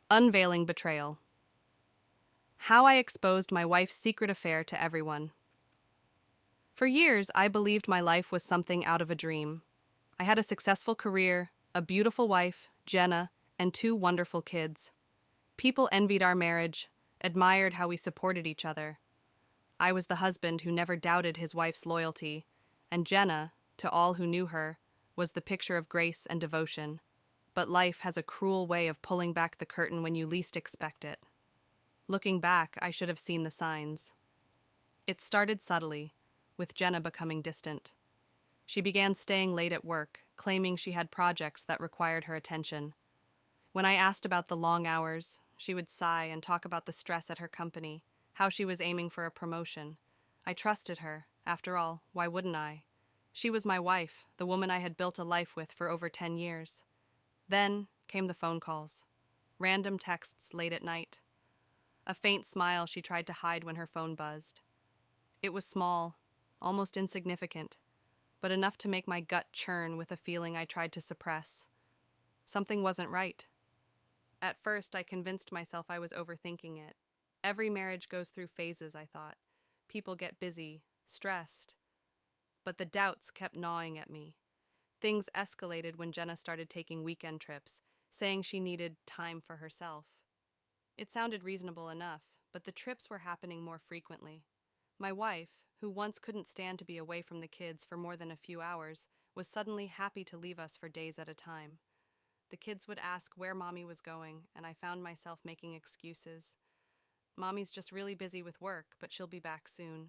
Unveiling Betrayal. How I exposed my wife's secret affair to everyone. For years, I believed my life was something out of a dream. I had a successful career, a beautiful wife, Jenna, and two wonderful kids. People envied our marriage, admired how we supported each other. I was the husband who never doubted his wife's loyalty, and Jenna, to all who knew her, was the picture of grace and devotion. But life has a cruel way of pulling back the curtain when you least expect it. Looking back, I should have seen the signs. It started subtly, with Jenna becoming distant. She began staying late at work, claiming she had projects that required her attention. When I asked about the long hours, she would sigh and talk about the stress at her company, how she was aiming for a promotion. I trusted her. After all, why wouldn't I? She was my wife, the woman I had built a life with for over 10 years. Then came the phone calls. Random texts late at night. A faint smile she tried to hide when her phone buzzed. It was small, almost insignificant, but enough to make my gut churn with a feeling I tried to suppress. Something wasn't right. At first, I convinced myself I was overthinking it. Every marriage goes through phases, I thought. People get busy, stressed. But the doubts kept gnawing at me. Things escalated when Jenna started taking weekend trips, saying she needed time for herself. It sounded reasonable enough, but the trips were happening more frequently. My wife, who once couldn't stand to be away from the kids for more than a few hours, was suddenly happy to leave us for days at a time. The kids would ask where Mommy was going, and I found myself making excuses. Mommy's just really busy with work, but she'll be back soon.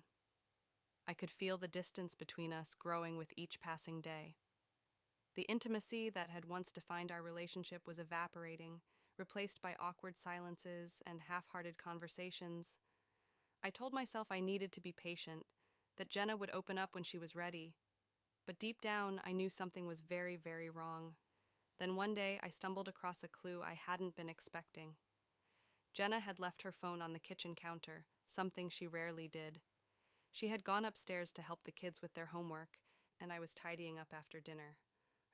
I could feel the distance between us growing with each passing day. The intimacy that had once defined our relationship was evaporating, replaced by awkward silences and half-hearted conversations. I told myself I needed to be patient, that Jenna would open up when she was ready. But deep down, I knew something was very, very wrong. Then one day, I stumbled across a clue I hadn't been expecting. Jenna had left her phone on the kitchen counter, something she rarely did. She had gone upstairs to help the kids with their homework, and I was tidying up after dinner.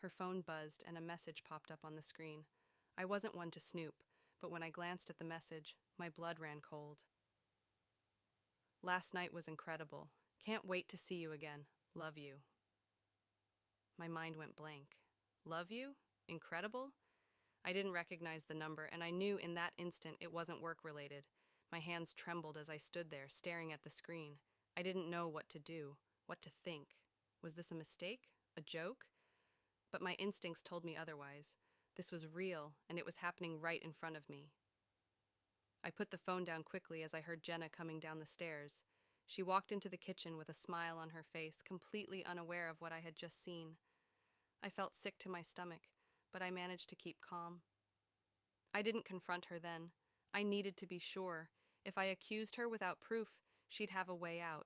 Her phone buzzed and a message popped up on the screen. I wasn't one to snoop, but when I glanced at the message, my blood ran cold. Last night was incredible. Can't wait to see you again. Love you. My mind went blank. Love you? Incredible? I didn't recognize the number, and I knew in that instant it wasn't work-related. My hands trembled as I stood there, staring at the screen. I didn't know what to do, what to think. Was this a mistake? A joke? But my instincts told me otherwise. This was real, and it was happening right in front of me. I put the phone down quickly as I heard Jenna coming down the stairs. She walked into the kitchen with a smile on her face, completely unaware of what I had just seen. I felt sick to my stomach, but I managed to keep calm. I didn't confront her then. I needed to be sure. If I accused her without proof, she'd have a way out.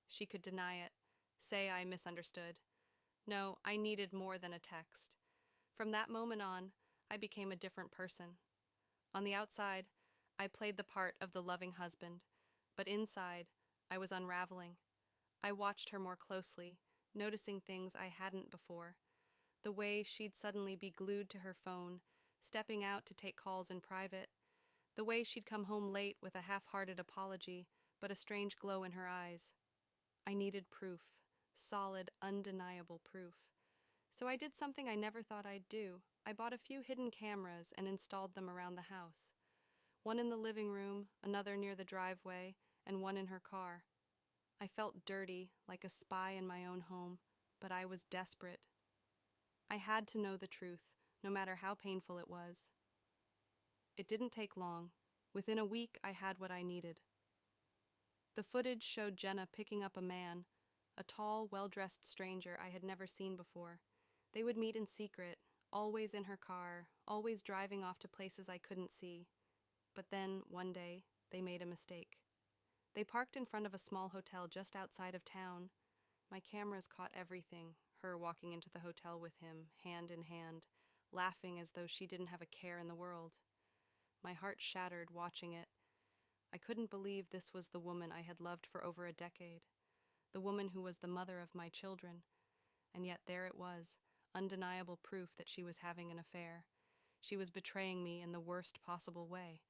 She could deny it, say I misunderstood. No, I needed more than a text. From that moment on, I became a different person. On the outside, I played the part of the loving husband, but inside, I was unraveling. I watched her more closely, noticing things I hadn't before. The way she'd suddenly be glued to her phone, stepping out to take calls in private. The way she'd come home late with a half-hearted apology, but a strange glow in her eyes. I needed proof, solid, undeniable proof. So I did something I never thought I'd do. I bought a few hidden cameras and installed them around the house. One in the living room, another near the driveway, and one in her car. I felt dirty, like a spy in my own home, but I was desperate. I had to know the truth, no matter how painful it was. It didn't take long. Within a week, I had what I needed. The footage showed Jenna picking up a man, a tall, well-dressed stranger I had never seen before. They would meet in secret, always in her car, always driving off to places I couldn't see. But then, one day, they made a mistake. They parked in front of a small hotel just outside of town. My cameras caught everything, her walking into the hotel with him, hand in hand, laughing as though she didn't have a care in the world. My heart shattered watching it. I couldn't believe this was the woman I had loved for over a decade, the woman who was the mother of my children, and yet there it was, undeniable proof that she was having an affair. She was betraying me in the worst possible way.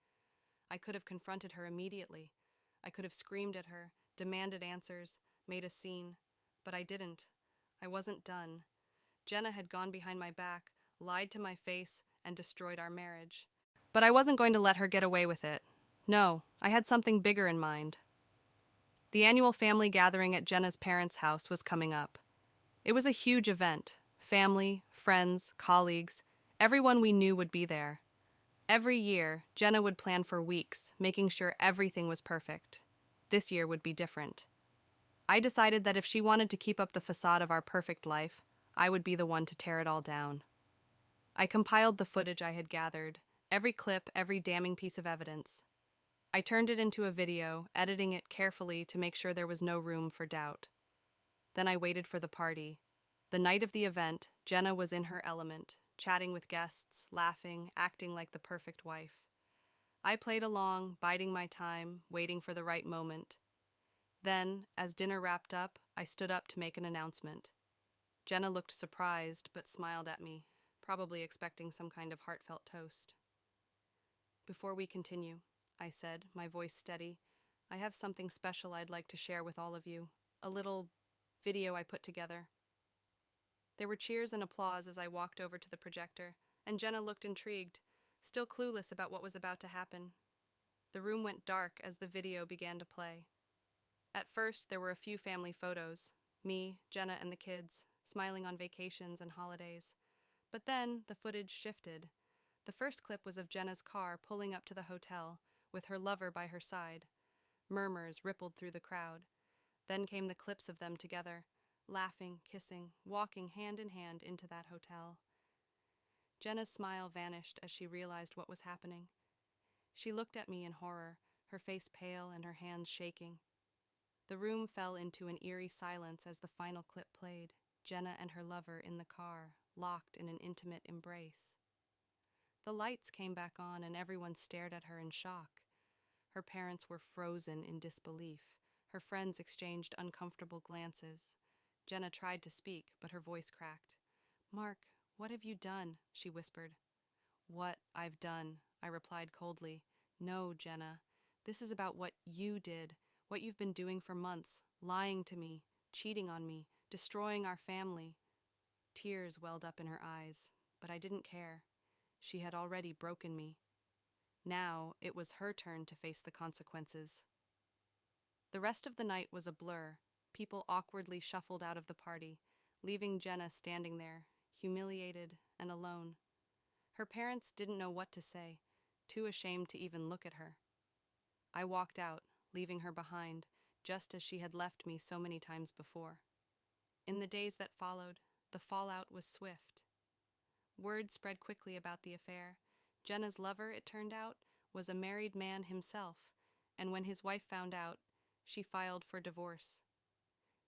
I could have confronted her immediately. I could have screamed at her, demanded answers, made a scene. But I didn't. I wasn't done. Jenna had gone behind my back, lied to my face, and destroyed our marriage. But I wasn't going to let her get away with it. No, I had something bigger in mind. The annual family gathering at Jenna's parents' house was coming up. It was a huge event. Family, friends, colleagues, everyone we knew would be there. Every year, Jenna would plan for weeks, making sure everything was perfect. This year would be different. I decided that if she wanted to keep up the facade of our perfect life, I would be the one to tear it all down. I compiled the footage I had gathered, every clip, every damning piece of evidence. I turned it into a video, editing it carefully to make sure there was no room for doubt. Then I waited for the party. The night of the event, Jenna was in her element, chatting with guests, laughing, acting like the perfect wife. I played along, biding my time, waiting for the right moment. Then, as dinner wrapped up, I stood up to make an announcement. Jenna looked surprised, but smiled at me, probably expecting some kind of heartfelt toast. "Before we continue," I said, my voice steady, "I have something special I'd like to share with all of you. A little video I put together." There were cheers and applause as I walked over to the projector, and Jenna looked intrigued, still clueless about what was about to happen. The room went dark as the video began to play. At first, there were a few family photos, me, Jenna, and the kids, smiling on vacations and holidays. But then, the footage shifted. The first clip was of Jenna's car pulling up to the hotel, with her lover by her side. Murmurs rippled through the crowd. Then came the clips of them together, laughing, kissing, walking hand in hand into that hotel. Jenna's smile vanished as she realized what was happening. She looked at me in horror, her face pale and her hands shaking. The room fell into an eerie silence as the final clip played, Jenna and her lover in the car, locked in an intimate embrace. The lights came back on and everyone stared at her in shock. Her parents were frozen in disbelief. Her friends exchanged uncomfortable glances. Jenna tried to speak, but her voice cracked. "Mark, what have you done?" she whispered. "What I've done," I replied coldly. "No, Jenna. This is about what you did, what you've been doing for months, lying to me, cheating on me, destroying our family." Tears welled up in her eyes, but I didn't care. She had already broken me. Now it was her turn to face the consequences. The rest of the night was a blur. People awkwardly shuffled out of the party, leaving Jenna standing there, humiliated and alone. Her parents didn't know what to say, too ashamed to even look at her. I walked out, leaving her behind, just as she had left me so many times before. In the days that followed, the fallout was swift. Word spread quickly about the affair. Jenna's lover, it turned out, was a married man himself, and when his wife found out, she filed for divorce.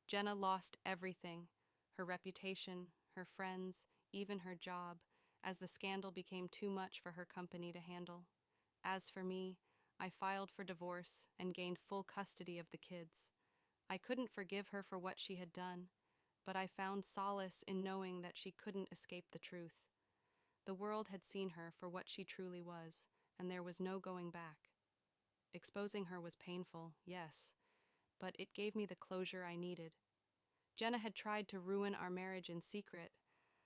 Jenna lost everything, her reputation, her friends, even her job, as the scandal became too much for her company to handle. As for me, I filed for divorce and gained full custody of the kids. I couldn't forgive her for what she had done, but I found solace in knowing that she couldn't escape the truth. The world had seen her for what she truly was, and there was no going back. Exposing her was painful, yes, but it gave me the closure I needed. Jenna had tried to ruin our marriage in secret,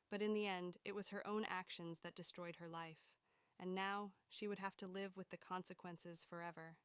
but in the end, it was her own actions that destroyed her life, and now she would have to live with the consequences forever.